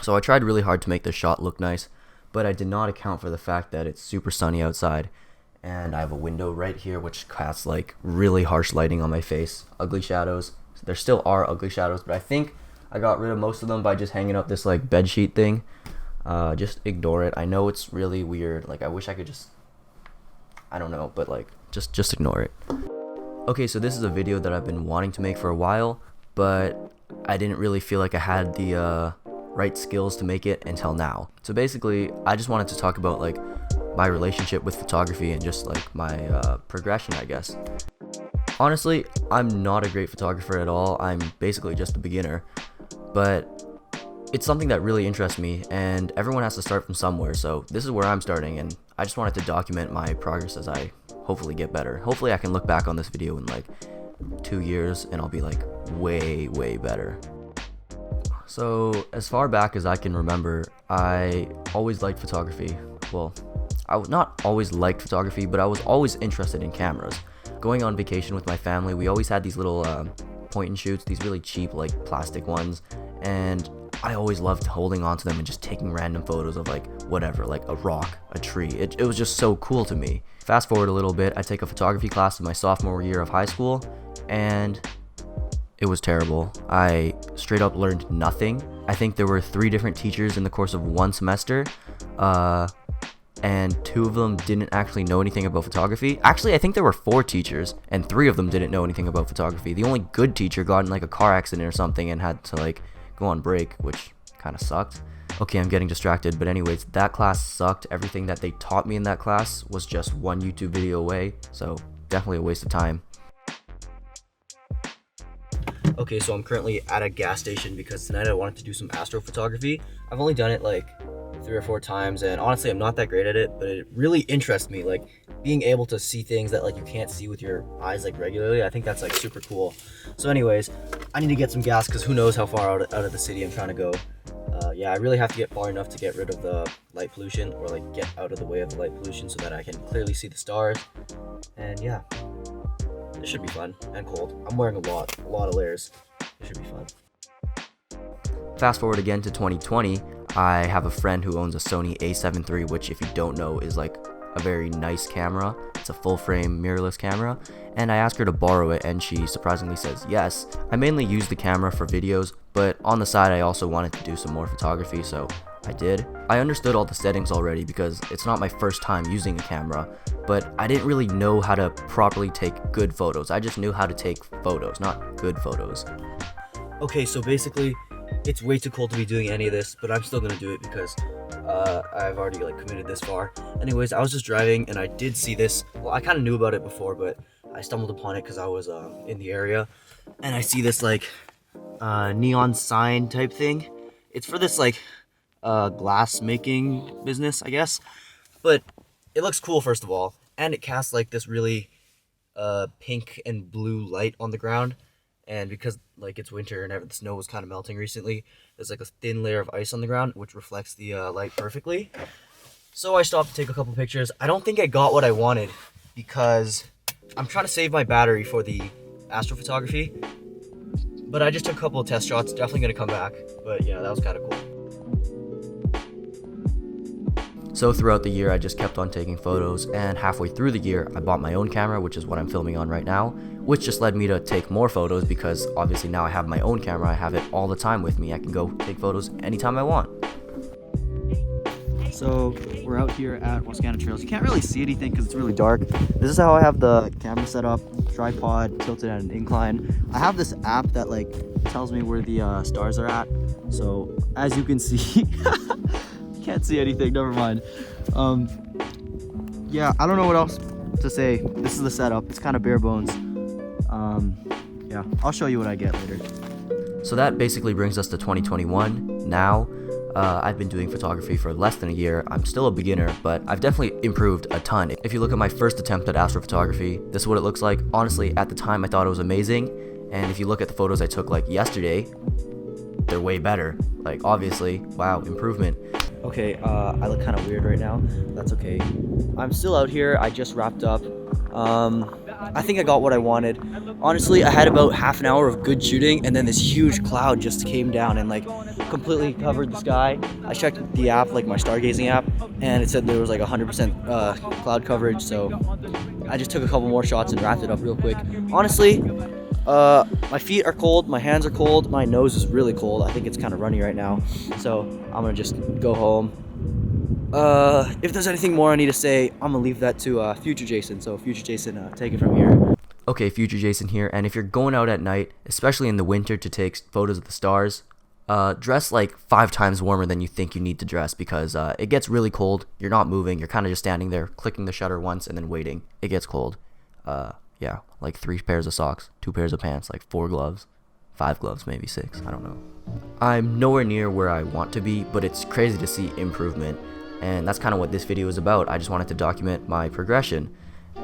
So I tried really hard to make this shot look nice, but I did not account for the fact that it's super sunny outside, and I have a window right here which casts like really harsh lighting on my face. Ugly shadows. There still are ugly shadows, but I think I got rid of most of them by just hanging up this like bed sheet thing. Just ignore it. I know it's really weird. Like I wish I could just, I don't know, but like just ignore it. Okay, so this is a video that I've been wanting to make for a while, but I didn't really feel like I had the right skills to make it until now. So basically, I just wanted to talk about like my relationship with photography and just like my progression, I guess. Honestly, I'm not a great photographer at all. I'm basically just a beginner, but it's something that really interests me, and everyone has to start from somewhere, so this is where I'm starting, and I just wanted to document my progress as I hopefully get better. Hopefully I can look back on this video in like 2 years and I'll be like way better. So as far back as I can remember, I always liked photography. Well, I was not always liked photography, but I was always interested in cameras. Going on vacation with my family, we always had these little point and shoots, these really cheap like plastic ones, and I always loved holding on to them and just taking random photos of like whatever, like a rock, a tree. It was just so cool to me. Fast forward a little bit, I take a photography class in my sophomore year of high school, and it was terrible. I straight up learned nothing. I think there were 3 different teachers in the course of 1 semester, and 2 of them didn't actually know anything about photography. Actually, I think there were 4 teachers, and 3 of them didn't know anything about photography. The only good teacher got in like a car accident or something and had to like go on break, which kind of sucked. Okay, I'm getting distracted, but anyways, that class sucked. Everything that they taught me in that class was just 1 YouTube video away, so definitely a waste of time. Okay, so I'm currently at a gas station because tonight I wanted to do some astrophotography. I've only done it like 3 or 4 times, and honestly I'm not that great at it, but it really interests me, like being able to see things that like you can't see with your eyes like regularly. I think that's like super cool. So anyways, I need to get some gas because who knows how far out of the city I'm trying to go. Yeah, I really have to get far enough to get rid of the light pollution, or like get out of the way of the light pollution so that I can clearly see the stars. And yeah, it should be fun and cold. I'm wearing a lot of layers. It should be fun. Fast forward again to 2020, I have a friend who owns a Sony a7 III, which if you don't know is like a very nice camera. It's a full frame mirrorless camera, and I asked her to borrow it and she surprisingly says yes. I mainly use the camera for videos, but on the side I also wanted to do some more photography, so I did. I understood all the settings already because it's not my first time using a camera, but I didn't really know how to properly take good photos. I just knew how to take photos, not good photos. Okay, so basically it's way too cold to be doing any of this, but I'm still gonna do it because I've already like committed this far. Anyways, I was just driving and I did see this. Well, I kind of knew about it before, but I stumbled upon it because I was in the area, and I see this like neon sign type thing. It's for this like glass making business, I guess, but it looks cool first of all, and it casts like this really pink and blue light on the ground. And because like it's winter and the snow was kind of melting recently, there's like a thin layer of ice on the ground which reflects the light perfectly. So I stopped to take a couple pictures. I don't think I got what I wanted because I'm trying to save my battery for the astrophotography, but I just took a couple of test shots. Definitely gonna come back, but yeah, that was kind of cool. So throughout the year, I just kept on taking photos, and halfway through the year, I bought my own camera, which is what I'm filming on right now, which just led me to take more photos because obviously now I have my own camera. I have it all the time with me. I can go take photos anytime I want. So we're out here at Wascana Trails. You can't really see anything because it's really dark. This is how I have the camera set up, tripod tilted at an incline. I have this app that like tells me where the stars are at. So as you can see, can't see anything, never mind. Yeah, I don't know what else to say. This is the setup. It's kind of bare bones. Yeah, I'll show you what I get later. So that basically brings us to 2021 now. I've been doing photography for less than a year. I'm still a beginner, but I've definitely improved a ton. If you look at my first attempt at astrophotography, this is what it looks like. Honestly, at the time I thought it was amazing, and if you look at the photos I took like yesterday, they're way better. Like obviously, wow, improvement. Okay, I look kind of weird right now. That's okay. I'm still out here. I just wrapped up. I think I got what I wanted. Honestly, I had about half an hour of good shooting, and then this huge cloud just came down and like completely covered the sky. I checked the app, like my stargazing app, and it said there was like 100% cloud coverage. So I just took a couple more shots and wrapped it up real quick. Honestly, my feet are cold, my hands are cold, my nose is really cold. I think it's kind of runny right now. So I'm gonna just go home. If there's anything more I need to say, I'm gonna leave that to Future Jason. So Future Jason, take it from here. Okay, Future Jason here, and if you're going out at night, especially in the winter to take photos of the stars, dress like 5 times warmer than you think you need to dress, because it gets really cold. You're not moving, you're kind of just standing there, clicking the shutter once and then waiting. It gets cold. Yeah, like 3 pairs of socks, 2 pairs of pants, like 4 gloves, 5 gloves, maybe 6, I don't know. I'm nowhere near where I want to be, but it's crazy to see improvement, and that's kind of what this video is about. I just wanted to document my progression,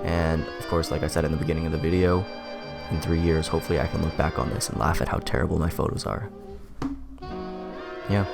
and of course, like I said in the beginning of the video, in 3 years, hopefully I can look back on this and laugh at how terrible my photos are. Yeah.